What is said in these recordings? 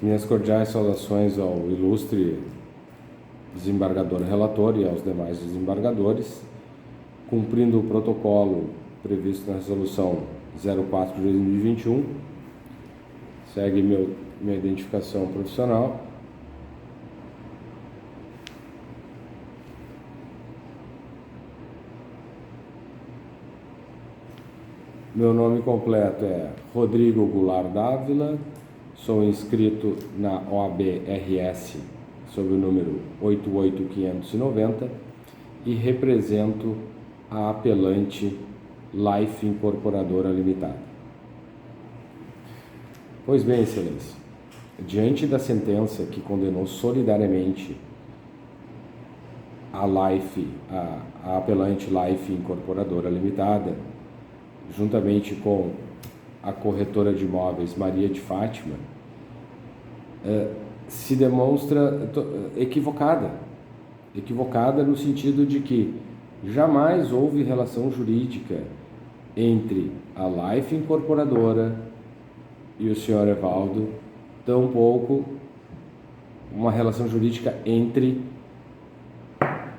Minhas cordiais saudações ao ilustre desembargador relator e aos demais desembargadores. Cumprindo o protocolo previsto na resolução 04 de 2021, segue minha identificação profissional. Meu nome completo é Rodrigo Goulart Dávila, sou inscrito na OAB-RS sob o número 88590 e represento a apelante Life Incorporadora Limitada. Pois bem, Excelência, diante da sentença que condenou solidariamente a apelante Life Incorporadora Limitada, juntamente com a corretora de imóveis Maria de Fátima, se demonstra equivocada no sentido de que jamais houve relação jurídica entre a Life Incorporadora e o senhor Evaldo, tampouco uma relação jurídica entre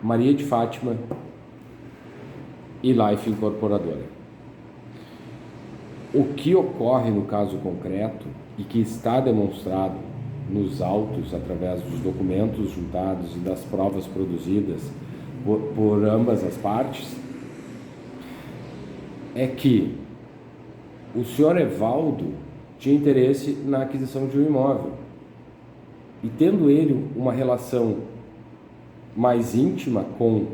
Maria de Fátima e Life Incorporadora. O que ocorre no caso concreto e que está demonstrado nos autos através dos documentos juntados e das provas produzidas por ambas as partes é que o senhor Evaldo tinha interesse na aquisição de um imóvel e, tendo ele uma relação mais íntima com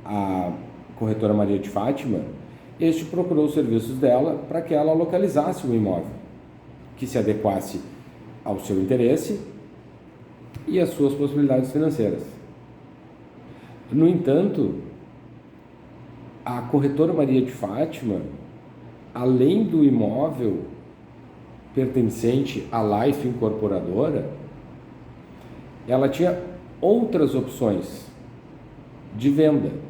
a corretora Maria de Fátima, este procurou os serviços dela para que ela localizasse um imóvel que se adequasse ao seu interesse e às suas possibilidades financeiras. No entanto, a corretora Maria de Fátima, além do imóvel pertencente à Life Incorporadora, ela tinha outras opções de venda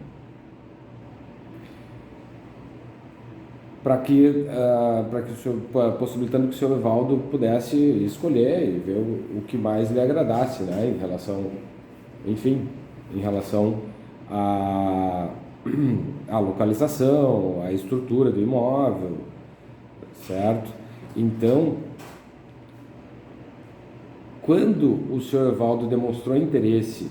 para que possibilitando que o senhor Evaldo pudesse escolher e ver o que mais lhe agradasse, né, em relação à localização, à estrutura do imóvel, certo? Então, quando o senhor Evaldo demonstrou interesse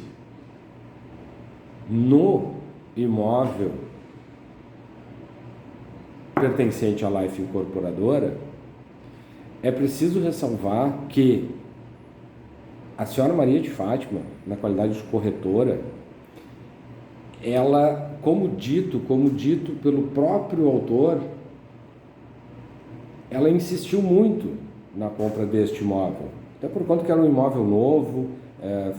no imóvel pertencente à Life Incorporadora, é preciso ressalvar que a senhora Maria de Fátima, na qualidade de corretora, ela, como dito pelo próprio autor, ela insistiu muito na compra deste imóvel, até por conta que era um imóvel novo,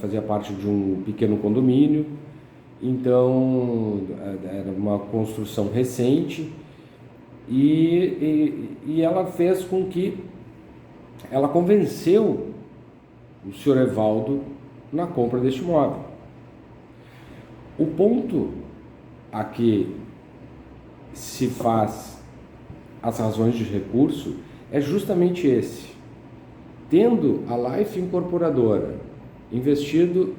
fazia parte de um pequeno condomínio, então era uma construção recente. E ela fez com que ela convenceu o senhor Evaldo na compra deste imóvel. O ponto a que se faz as razões de recurso é justamente esse. Tendo a Life Incorporadora investido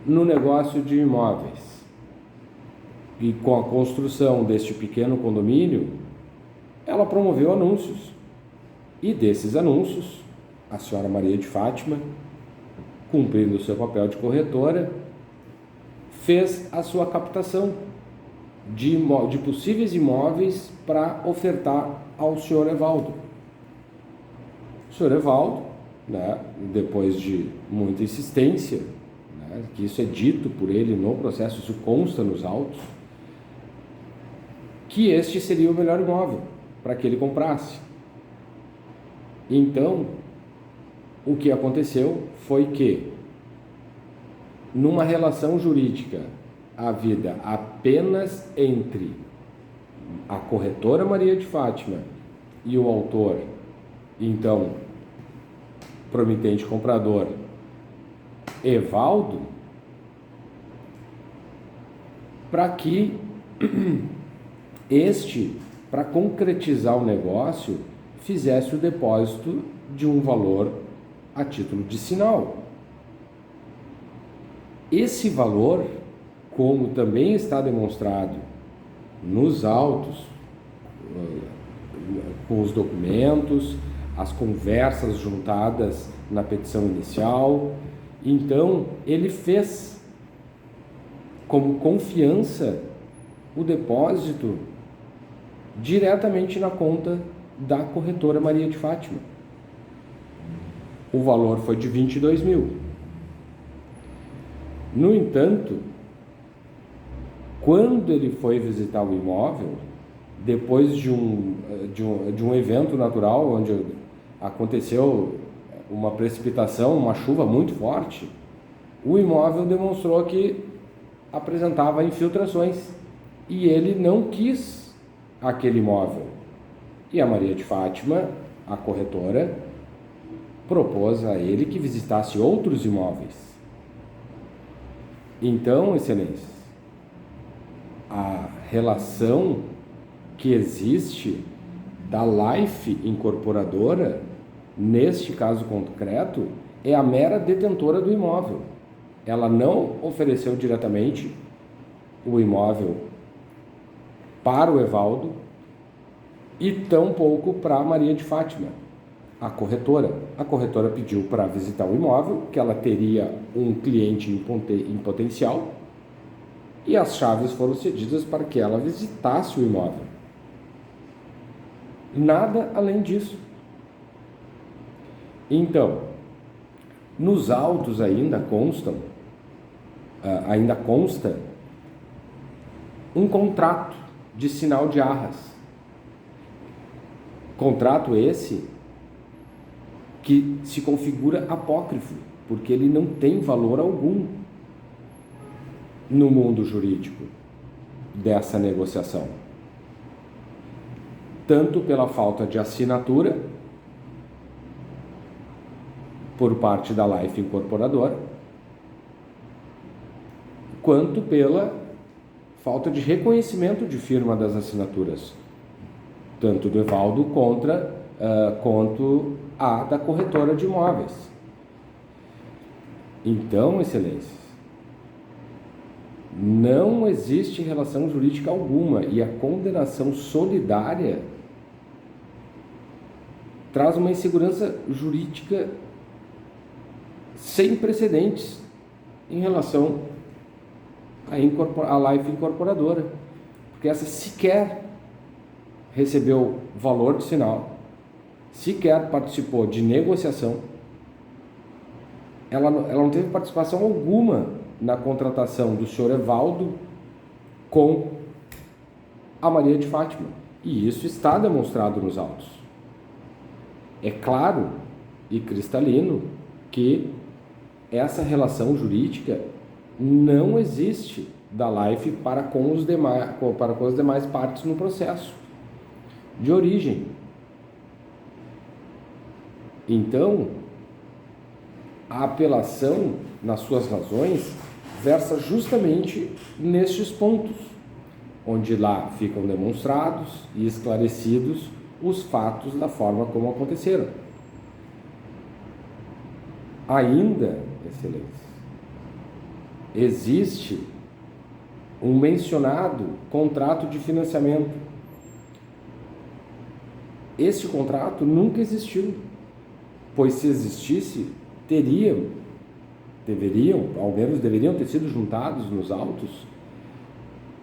no negócio de imóveis, e com a construção deste pequeno condomínio, ela promoveu anúncios. E desses anúncios, a senhora Maria de Fátima, cumprindo o seu papel de corretora, fez a sua captação de possíveis imóveis para ofertar ao senhor Evaldo. O senhor Evaldo, né, depois de muita insistência, né, que isso é dito por ele no processo, isso consta nos autos, que este seria o melhor imóvel para que ele comprasse. Então, o que aconteceu foi que, numa relação jurídica havida apenas entre a corretora Maria de Fátima e o autor, então, promitente comprador, Evaldo, para que para concretizar o negócio, fizesse o depósito de um valor a título de sinal. Esse valor, como também está demonstrado nos autos, com os documentos, as conversas juntadas na petição inicial, então ele fez como confiança o depósito diretamente na conta da corretora Maria de Fátima. O valor foi de 22 mil. No entanto, quando ele foi visitar o imóvel, depois de um evento natural, onde aconteceu uma precipitação, uma chuva muito forte, o imóvel demonstrou que apresentava infiltrações e ele não quis aquele imóvel. E a Maria de Fátima, a corretora, propôs a ele que visitasse outros imóveis. Então, excelências, a relação que existe da Life Incorporadora, neste caso concreto, é a mera detentora do imóvel. Ela não ofereceu diretamente o imóvel para o Evaldo e tampouco para a Maria de Fátima, a corretora. A corretora pediu para visitar o imóvel, que ela teria um cliente em potencial, e as chaves foram cedidas para que ela visitasse o imóvel. Nada além disso. Então, nos autos ainda consta um contrato de sinal de arras. Contrato esse que se configura apócrifo, porque ele não tem valor algum no mundo jurídico dessa negociação. Tanto pela falta de assinatura por parte da Life Incorporadora, quanto pela falta de reconhecimento de firma das assinaturas, tanto do Evaldo quanto a da corretora de imóveis. Então, excelências, não existe relação jurídica alguma e a condenação solidária traz uma insegurança jurídica sem precedentes em relação à Life Incorporadora, porque essa sequer recebeu valor de sinal, sequer participou de negociação, ela não teve participação alguma na contratação do senhor Evaldo com a Maria de Fátima, e isso está demonstrado nos autos. É claro e cristalino que essa relação jurídica não existe da Life para com as demais partes no processo de origem. Então, a apelação, nas suas razões, versa justamente nestes pontos, onde lá ficam demonstrados e esclarecidos os fatos da forma como aconteceram. Ainda, excelência, existe um mencionado contrato de financiamento. Este contrato nunca existiu, pois se existisse, ao menos deveriam ter sido juntados nos autos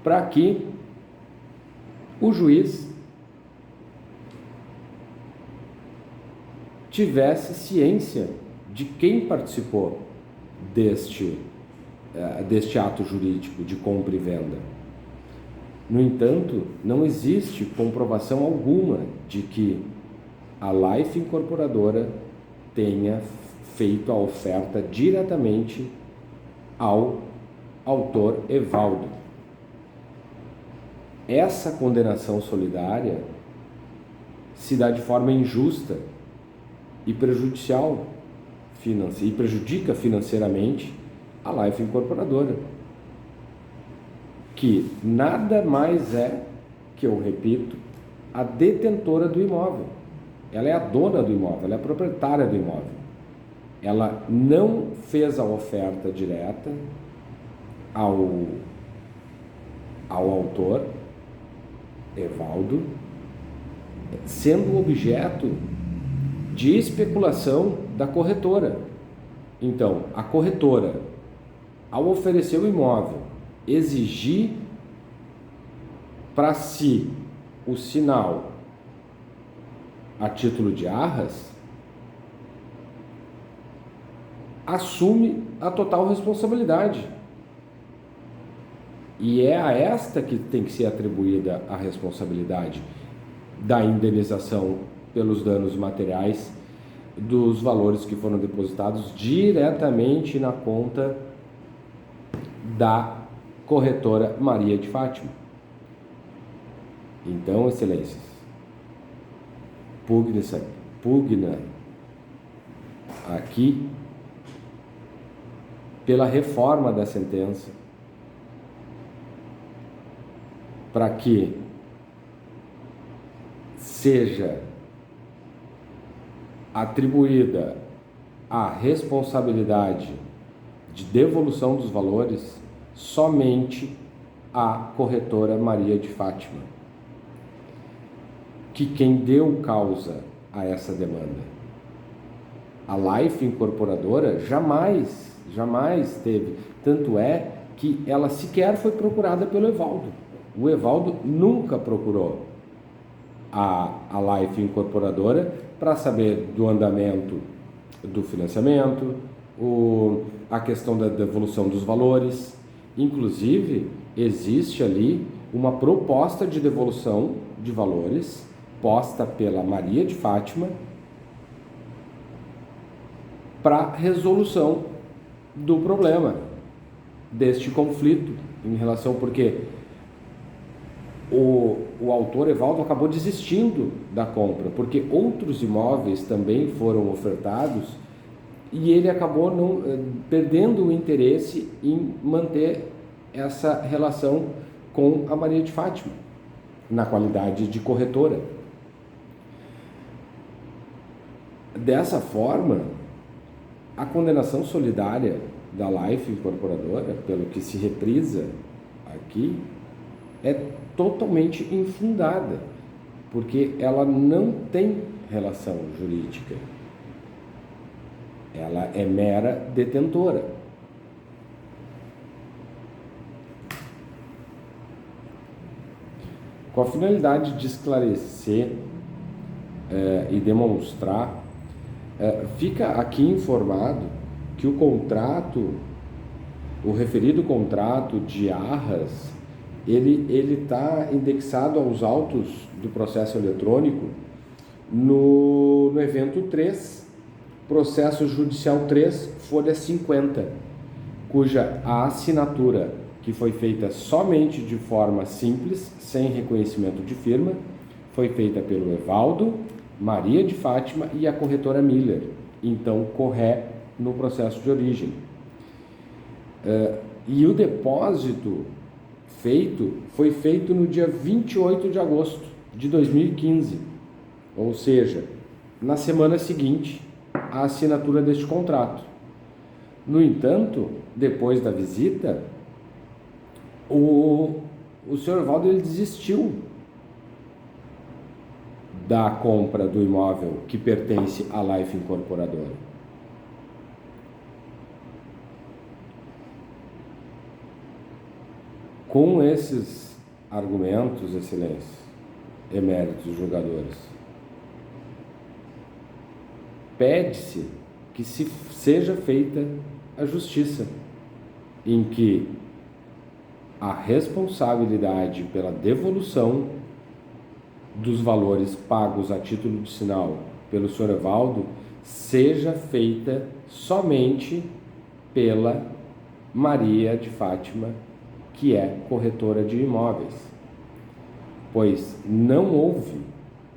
para que o juiz tivesse ciência de quem participou deste ato jurídico de compra e venda. No entanto, não existe comprovação alguma de que a Life Incorporadora tenha feito a oferta diretamente ao autor Evaldo. Essa condenação solidária se dá de forma injusta e prejudicial e prejudica financeiramente a Life Incorporadora, que nada mais é que, eu repito, a detentora do imóvel. ela é a dona do imóvel, ela é a proprietária do imóvel. Ela não fez a oferta direta ao autor, Evaldo, sendo objeto de especulação da corretora. Então, a corretora, ao oferecer o imóvel, exigir para si o sinal a título de arras, assume a total responsabilidade. E é a esta que tem que ser atribuída a responsabilidade da indenização pelos danos materiais dos valores que foram depositados diretamente na conta da corretora Maria de Fátima. Então, excelências, pugna aqui pela reforma da sentença para que seja atribuída a responsabilidade de devolução dos valores somente à corretora Maria de Fátima, que quem deu causa a essa demanda. A Life Incorporadora jamais teve, tanto é que ela sequer foi procurada pelo Evaldo. O Evaldo nunca procurou a Life Incorporadora para saber do andamento do financiamento, a questão da devolução dos valores. Inclusive, existe ali uma proposta de devolução de valores posta pela Maria de Fátima para resolução do problema, deste conflito em relação, porque o autor Evaldo acabou desistindo da compra, porque outros imóveis também foram ofertados e ele acabou perdendo o interesse em manter essa relação com a Maria de Fátima, na qualidade de corretora. Dessa forma, a condenação solidária da Life Incorporadora, pelo que se reprisa aqui, é totalmente infundada, porque ela não tem relação jurídica. Ela é mera detentora. Com a finalidade de esclarecer e demonstrar, fica aqui informado que o referido contrato de arras, ele está indexado aos autos do processo eletrônico no evento 3, processo judicial 3, folha 50, cuja a assinatura, que foi feita somente de forma simples, sem reconhecimento de firma, foi feita pelo Evaldo, Maria de Fátima e a corretora Miller, então corré no processo de origem. E o depósito foi feito no dia 28 de agosto de 2015, ou seja, na semana seguinte à assinatura deste contrato. No entanto, depois da visita, o senhor Evaldo ele desistiu da compra do imóvel que pertence à Life Incorporadora. Com esses argumentos, excelência, eméritos julgadores, pede-se que seja feita a justiça, em que a responsabilidade pela devolução dos valores pagos a título de sinal pelo senhor Evaldo seja feita somente pela Maria de Fátima, que é corretora de imóveis, pois não houve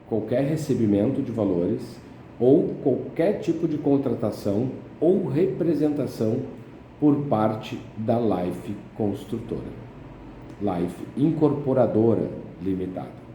qualquer recebimento de valores ou qualquer tipo de contratação ou representação por parte da Life Construtora, Life Incorporadora Limitada.